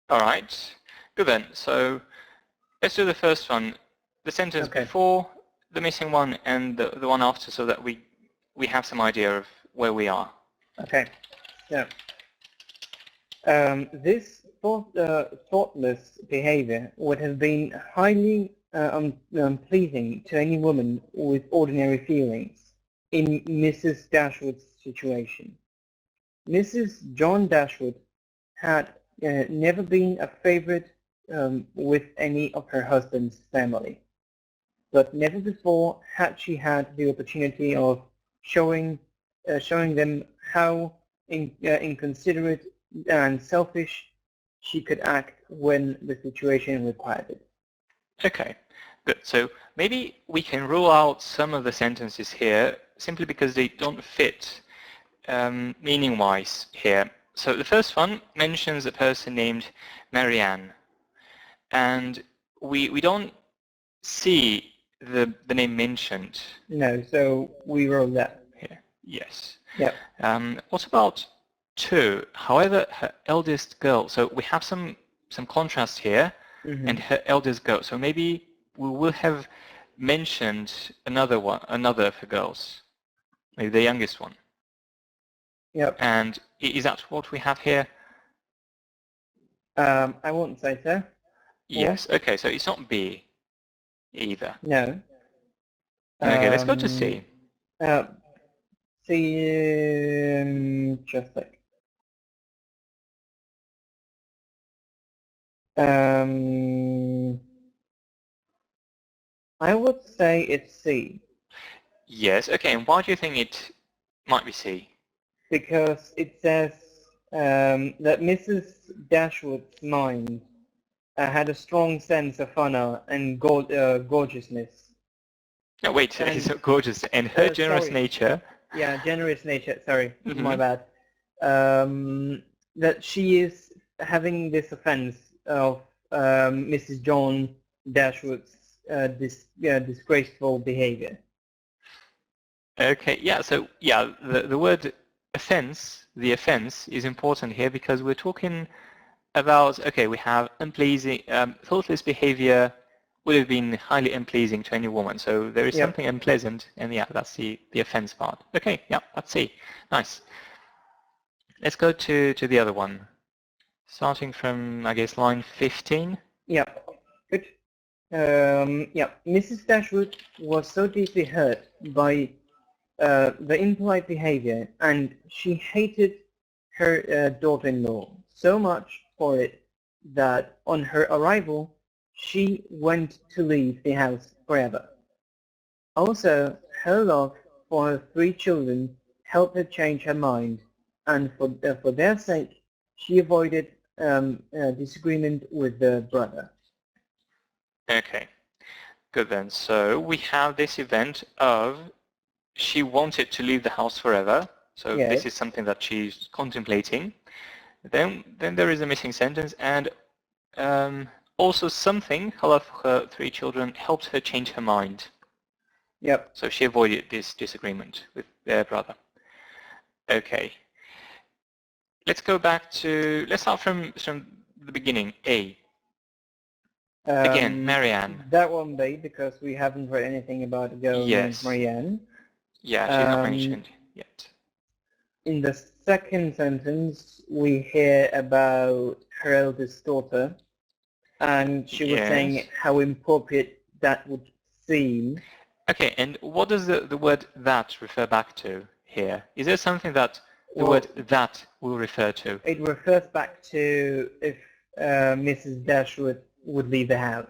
All right. Good then. So let's do the first one. The sentence before the missing one and the one after, so that we have some idea of where we are. Okay. So this thoughtless behavior would have been highly unpleasing to any woman with ordinary feelings in Mrs. Dashwood's situation. Mrs. John Dashwood had never been a favorite with any of her husband's family, but never before had she had the opportunity of showing them how inconsiderate and selfish she could act when the situation required it. Okay, good. So maybe we can rule out some of the sentences here simply because they don't fit meaning-wise here. So the first one mentions a person named Marianne, and we don't see the name mentioned. No, so we wrote that. Here. Yes. Yeah. What about two? However, her eldest girl. So we have some contrast here, and her eldest girl. So maybe we will have mentioned another of her girls, maybe the youngest one. Yep. And is that what we have here? I wouldn't say so. Yes. Okay. So it's not B either. No. Okay. Let's go to C. C. Just like. I would say it's C. Yes. Okay. And why do you think it might be C? Because it says that Mrs. Dashwood's mind had a strong sense of honor and gorgeousness. No, wait. It's so gorgeous. And her generous nature. Yeah, generous nature. Sorry, my bad. That she is having this offense of Mrs. John Dashwood's disgraceful behavior. Okay. Yeah. So yeah, the word offense, the offense, is important here because we're talking about, okay, we have unpleasing, thoughtless behavior would have been highly unpleasing to any woman. So there is something unpleasant, and yeah, that's the offense part. Okay, yeah, that's C. Nice. Let's go to the other one, starting from, I guess, line 15. Yeah, good. Yeah, Mrs. Dashwood was so deeply hurt by the impolite behavior, and she hated her daughter-in-law so much for it that on her arrival she went to leave the house forever. Also, her love for her 3 children helped her change her mind, and for their sake she avoided disagreement with the brother. Okay, good then. So we have this event of she wanted to leave the house forever. So this is something that she's contemplating. Then there is a missing sentence, and also something, her love for her 3 children helped her change her mind. Yep. So she avoided this disagreement with their brother. Okay. Let's go back to, let's start from the beginning, A. Again, Marianne. That won't be because we haven't read anything about a girl named Marianne. Yeah, she's not mentioned yet. In the second sentence, we hear about her eldest daughter, and she was saying how inappropriate that would seem. Okay, and what does the word that refer back to here? Is there something that the word that will refer to? It refers back to if Mrs. Dashwood would leave the house.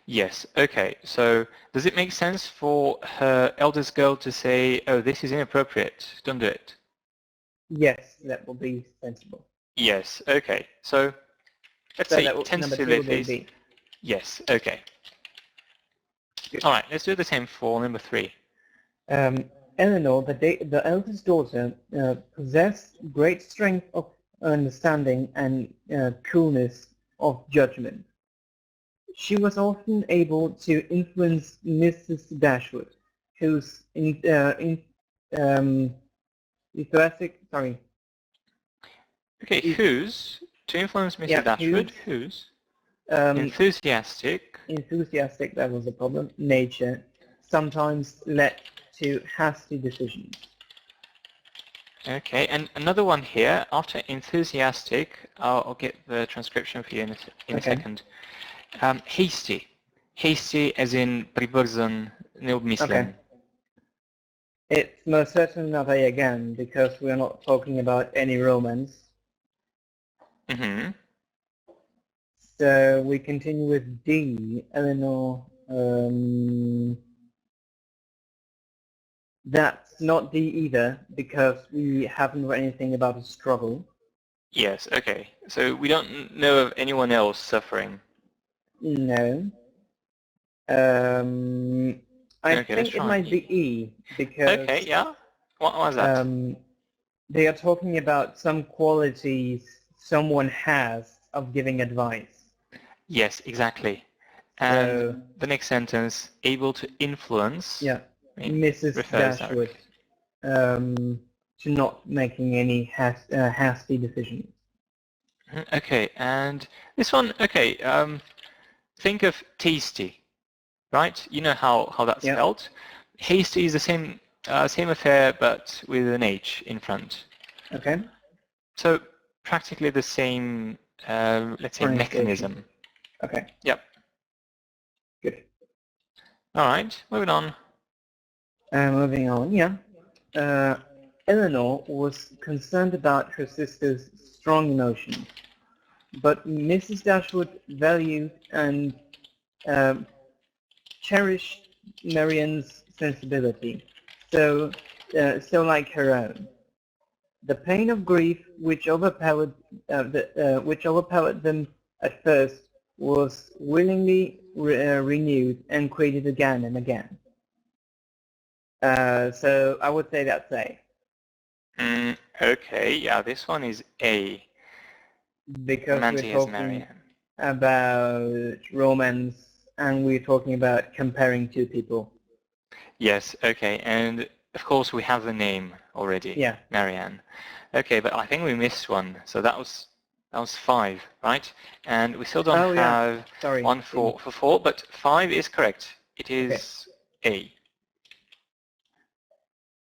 Yes, okay. So does it make sense for her eldest girl to say, oh, this is inappropriate, don't do it? Yes, that will be sensible. Yes, okay. So let's say tentatively, please. Yes, okay. Good. All right, let's do the same for number 3. Eleanor, the eldest daughter, possessed great strength of understanding and coolness of judgment. She was often able to influence Mrs. Dashwood, whose enthusiastic, Okay, whose To influence Mrs. Dashwood, whose? Enthusiastic. Enthusiastic, that was the problem. Nature sometimes led to hasty decisions. Okay, and another one here, after enthusiastic, I'll get the transcription for you in a second. Hasty. Hasty as in прибързан, необмислен. Okay. It's most certainly not A again, because we're not talking about any romance. Mm-hmm. So we continue with D. Eleanor, that's not D either, because we haven't read anything about a struggle. Yes, okay. So we don't know of anyone else suffering. No. I think it might be E, because... Okay, yeah. What was that? They are talking about some qualities someone has of giving advice. Yes, exactly. And so, the next sentence, able to influence. Yeah, Mrs. Dashwood to not making any hasty decisions. Okay, and this one, okay, think of tasty, right? You know how that's spelled. Hasty is the same affair, but with an H in front. Okay. So practically the same, let's say, mechanism. Okay. Yep. Good. All right, moving on. Moving on, yeah. Eleanor was concerned about her sister's strong emotions, but Mrs. Dashwood valued and cherished Marianne's sensibility, so like her own. The pain of grief which overpowered them at first was willingly renewed and created again and again. So I would say that's A. Okay, yeah, this one is A. Because we're talking about romance and we're talking about comparing two people. Yes, okay, and of course we have the name already. Yeah. Marianne. Okay, but I think we missed one, so that was 5, right? And we still don't have one for 4, but 5 is correct. It is A.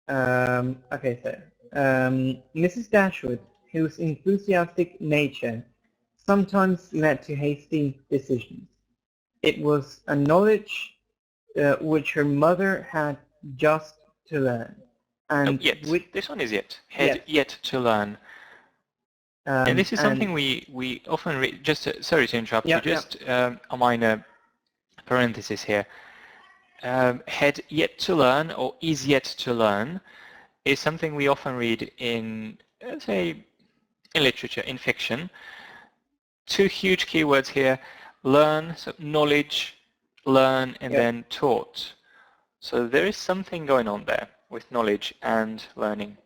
Okay, so Mrs. Dashwood, whose enthusiastic nature sometimes led to hasty decisions. It was a knowledge which her mother had just to learn. And this one is yet. Yet to learn. And this is something we often read. Just sorry to interrupt you. Just a minor parenthesis here. Had yet to learn or is yet to learn is something we often read in, let's say, in literature, in fiction. 2 huge keywords here: learn, so knowledge, learn, and then taught. So there is something going on there with knowledge and learning.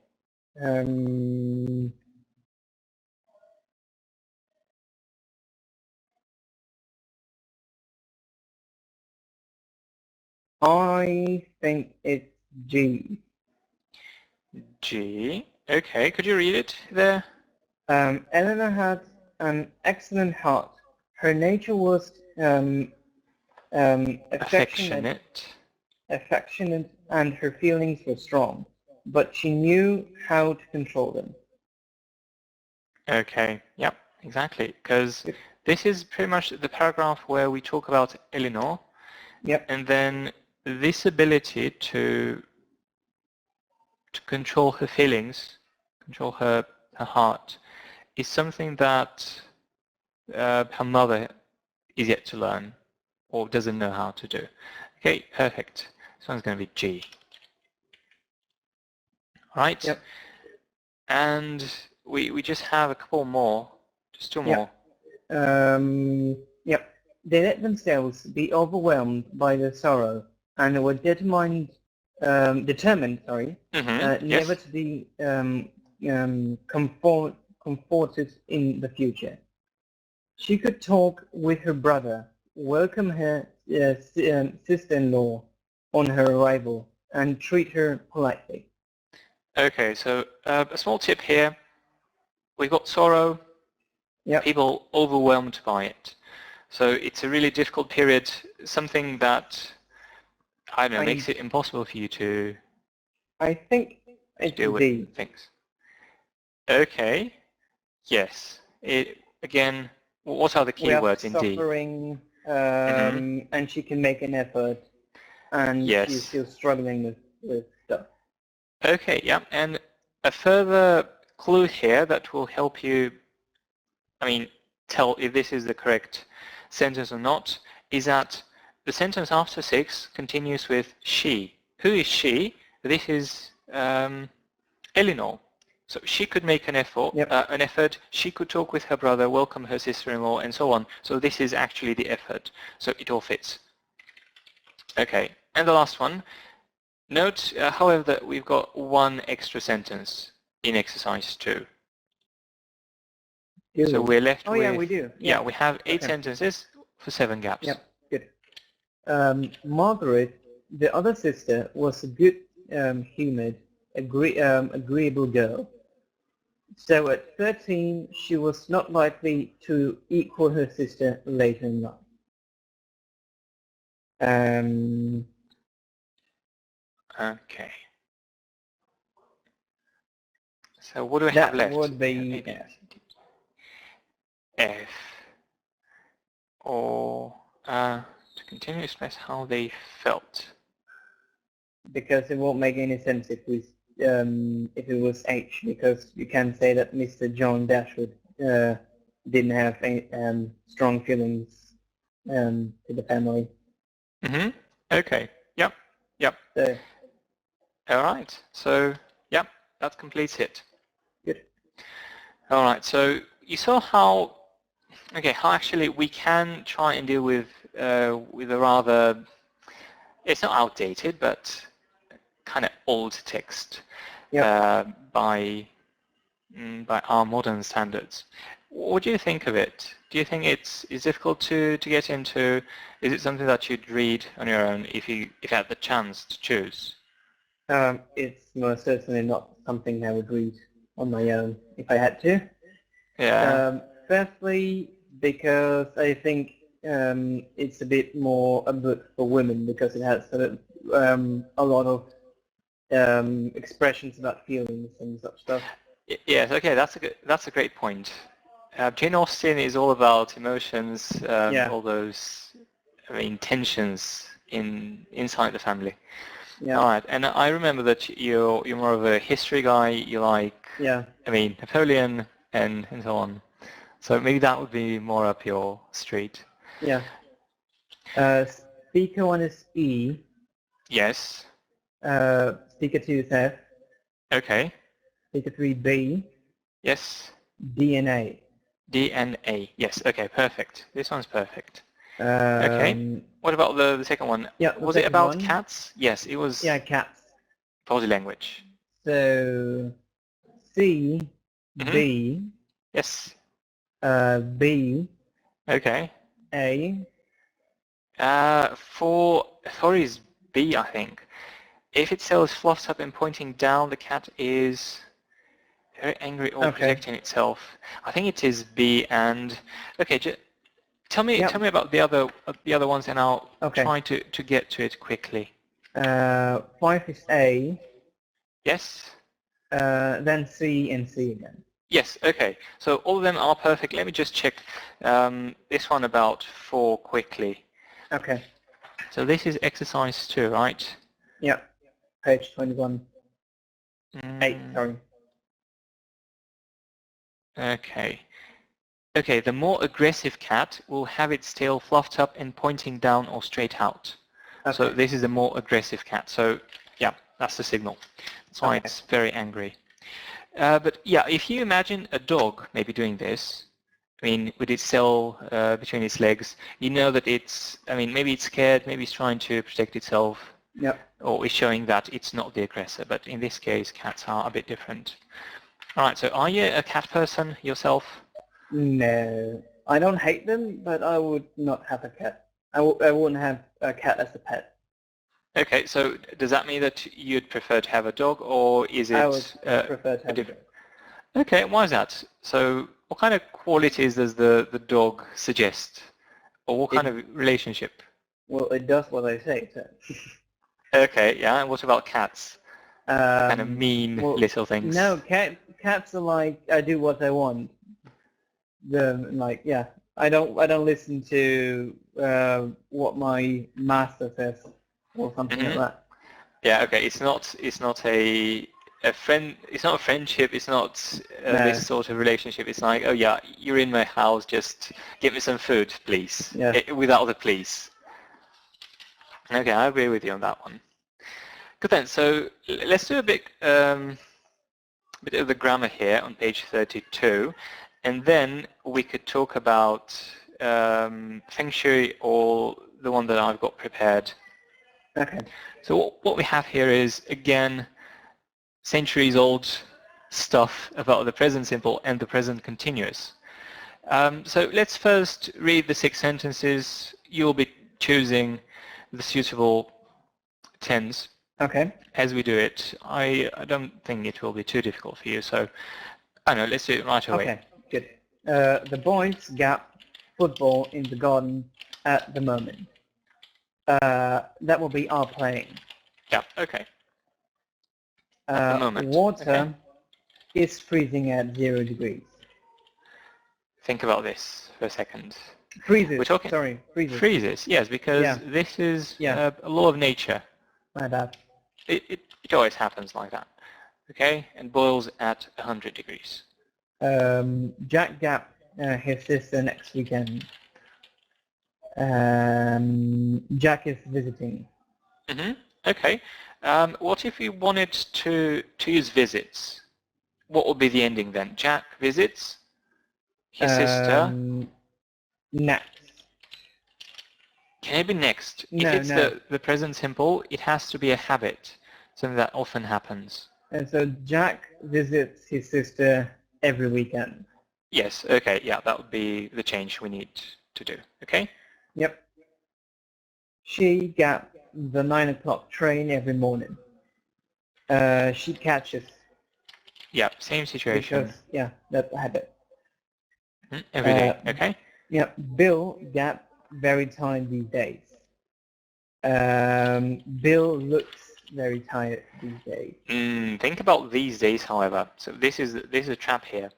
I think it's G. G. Okay, could you read it there? Eleanor had an excellent heart. Her nature was affectionate, and her feelings were strong, but she knew how to control them. Okay, yep, exactly, because this is pretty much the paragraph where we talk about Eleanor. Yep. And then this ability to control her feelings, control her heart, is something that her mother is yet to learn or doesn't know how to do. Okay, perfect. This one's going to be G. Right? Yep. And we just have a couple more, just 2 more. Yep. They let themselves be overwhelmed by their sorrow and were determined, never to be comforted in the future. She could talk with her brother, welcome her sister-in-law on her arrival, and treat her politely. Okay, so a small tip here. We've got sorrow, Yep. People overwhelmed by it. So it's a really difficult period, something that, I don't know, makes it impossible for you to I think it's deal D. with things. Okay. Yes. Again, what are the key words in D? Suffering, and she can make an effort, and Yes. she's still struggling with stuff. Okay, yeah. And a further clue here that will help you, tell if this is the correct sentence or not, is that the sentence after 6 continues with she. Who is she? This is Eleanor. So she could make an effort, she could talk with her brother, welcome her sister-in-law, and so on. So this is actually the effort. So it all fits. Okay, and the last one. Note, however, that we've got one extra sentence in exercise 2. So we're left with... Oh, yeah, we do. Yeah, we have 8 sentences for 7 gaps. Yep, good. Margaret, the other sister, was a good, humoured, agreeable girl. So at 13, she was not likely to equal her sister later in life. Okay. So what do we have left? That would be F. Or to continue to express how they felt. Because it won't make any sense if it was H, because you can say that Mr. John Dashwood didn't have any, strong feelings to the family. Mm-hmm. Okay. Yep. So, all right. So, yep, that completes it. good. All right. So you saw how actually we can try and deal with a rather, it's not outdated, but kind of old text by our modern standards. What do you think of it? Do you think it's difficult to get into? Is it something that you'd read on your own if you had the chance to choose? It's most certainly not something I would read on my own if I had to. Yeah. Firstly, because I think it's a bit more a book for women, because it has a lot of expressions about feelings and such stuff. Yes. Okay. That's a great point. Jane Austen is all about emotions, all those, tensions inside the family. Yeah. All right, and I remember that you're more of a history guy. You like, Napoleon and so on. So maybe that would be more up your street. Yeah. Speaker 1 is E. Yes. Speaker 2 is F. Okay. Speaker 3 B. Yes. DNA. DNA. Yes. Okay. Perfect. This one's perfect. Okay. What about the second one? Yeah. Was it about cats? Yes, it was. Yeah, cats. Body language. So C, B. Yes. B. Okay. A. For is B, I think. If it says fluffed up and pointing down, the cat is very angry or protecting itself. I think it is B. And tell me about the other ones, and I'll try to get to it quickly. 5 is A. Yes. Then C and C again. Yes. Okay. So all of them are perfect. Let me just check this one about 4 quickly. Okay. So this is exercise 2, right? Yeah. Page 21. 8, sorry. Okay. Okay, the more aggressive cat will have its tail fluffed up and pointing down or straight out. Okay. So this is the more aggressive cat. So yeah, that's the signal. That's why it's very angry. But yeah, if you imagine a dog maybe doing this, with its tail between its legs, you know that it's, maybe it's scared, maybe it's trying to protect itself, or is showing that it's not the aggressor. But in this case, cats are a bit different. All right, so are you a cat person yourself? No, I don't hate them, but I would not have a cat. I wouldn't have a cat as a pet. Okay, so does that mean that you'd prefer to have a dog, or is it? I would prefer to have a dog. Okay, why is that? So what kind of qualities does the dog suggest? Or what kind of relationship? Well, it does what I say. So. Okay, yeah, and what about cats? Kind of mean little things. No, cats are like, I do what I want. I don't listen to what my master says or something like that. Yeah, okay. It's not a friend. It's not a friendship. It's not this sort of relationship. It's like, oh yeah, you're in my house. Just give me some food, please. Yeah. Without the please. Okay, I agree with you on that one. Good then. So let's do a bit of the grammar here on page 32, and then we could talk about Feng Shui or the one that I've got prepared. Okay. So what we have here is, again, centuries-old stuff about the present simple and the present continuous. So let's first read the 6 sentences. You'll be choosing the suitable tense. Okay. As we do it. I don't think it will be too difficult for you, so I don't know, let's do it right away. Okay, good. The boys got football in the garden at the moment. That will be our playing. Yeah, okay. At the moment. Water is freezing at 0 degrees. Think about this for a second. Freezes. We're talking, freezes. Freezes, yes, because this is a law of nature. My bad. It always happens like that. Okay, and boils at 100 degrees. Jack got his sister next weekend. Jack is visiting. Okay. What if we wanted to use visits? What would be the ending then? Jack visits his sister. Next. Can it be next? No, if it's the present simple, it has to be a habit, something that often happens. And so Jack visits his sister every weekend. Yes, okay, yeah, that would be the change we need to do, okay? Yep. She got the 9 o'clock train every morning. She catches. Yeah, same situation. Because, that's a habit. Every day, okay? Yeah, Bill got very tired these days. Bill looks very tired these days. Think about these days, however. So this is a trap here.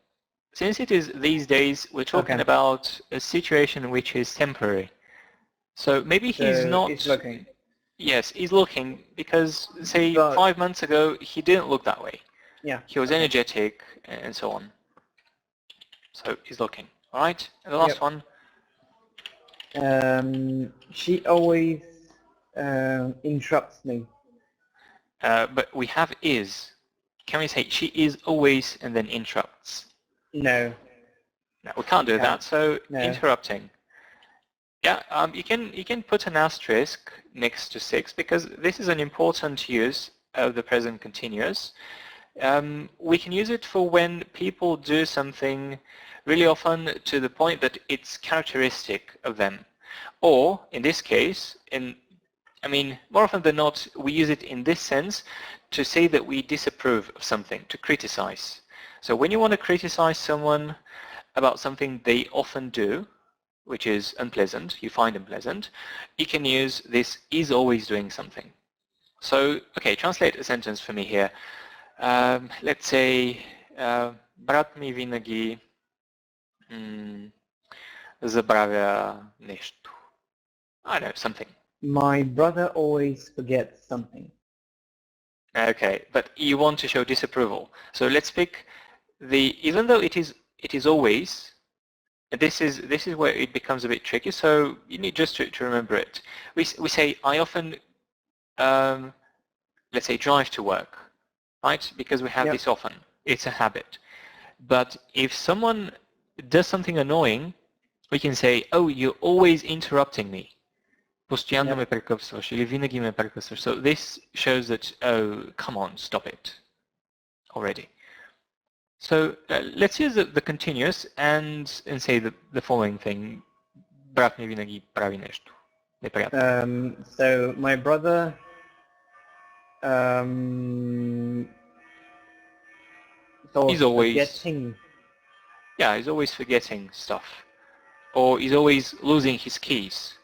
Since it is these days, we're talking about a situation which is temporary. So maybe he's not... He's looking. Yes, he's looking because, say, 5 months ago, he didn't look that way. Yeah. He was energetic and so on. So he's looking. All right, and the last one. She always interrupts me. But we have is. Can we say she is always and then interrupts? No. No, we can't do that. So interrupting. Yeah, you can put an asterisk next to 6 because this is an important use of the present continuous. We can use it for when people do something really often to the point that it's characteristic of them. Or, in this case, more often than not, we use it in this sense to say that we disapprove of something, to criticize. So when you want to criticize someone about something they often do, which is unpleasant, you find unpleasant, you can use this is always doing something. So, okay, translate a sentence for me here. Let's say, брат ми винаги забравя нещо. I don't know, something. My brother always forgets something. Okay, but you want to show disapproval. So let's pick even though it is always, this is where it becomes a bit tricky, so you need just to remember it. We say, I often, let's say, drive to work, right? Because we have this often. It's a habit. But if someone does something annoying, we can say, oh, you're always interrupting me. Постоянно ме прекъсваш или винаги ме прекъсваш. So this shows that, oh, come on, stop it already. So let's use the continuous and say the following thing. Брат ми винаги прави нещо неприятно. So my brother So He's always- forgetting. Yeah, he's always forgetting stuff. Or he's always losing his keys.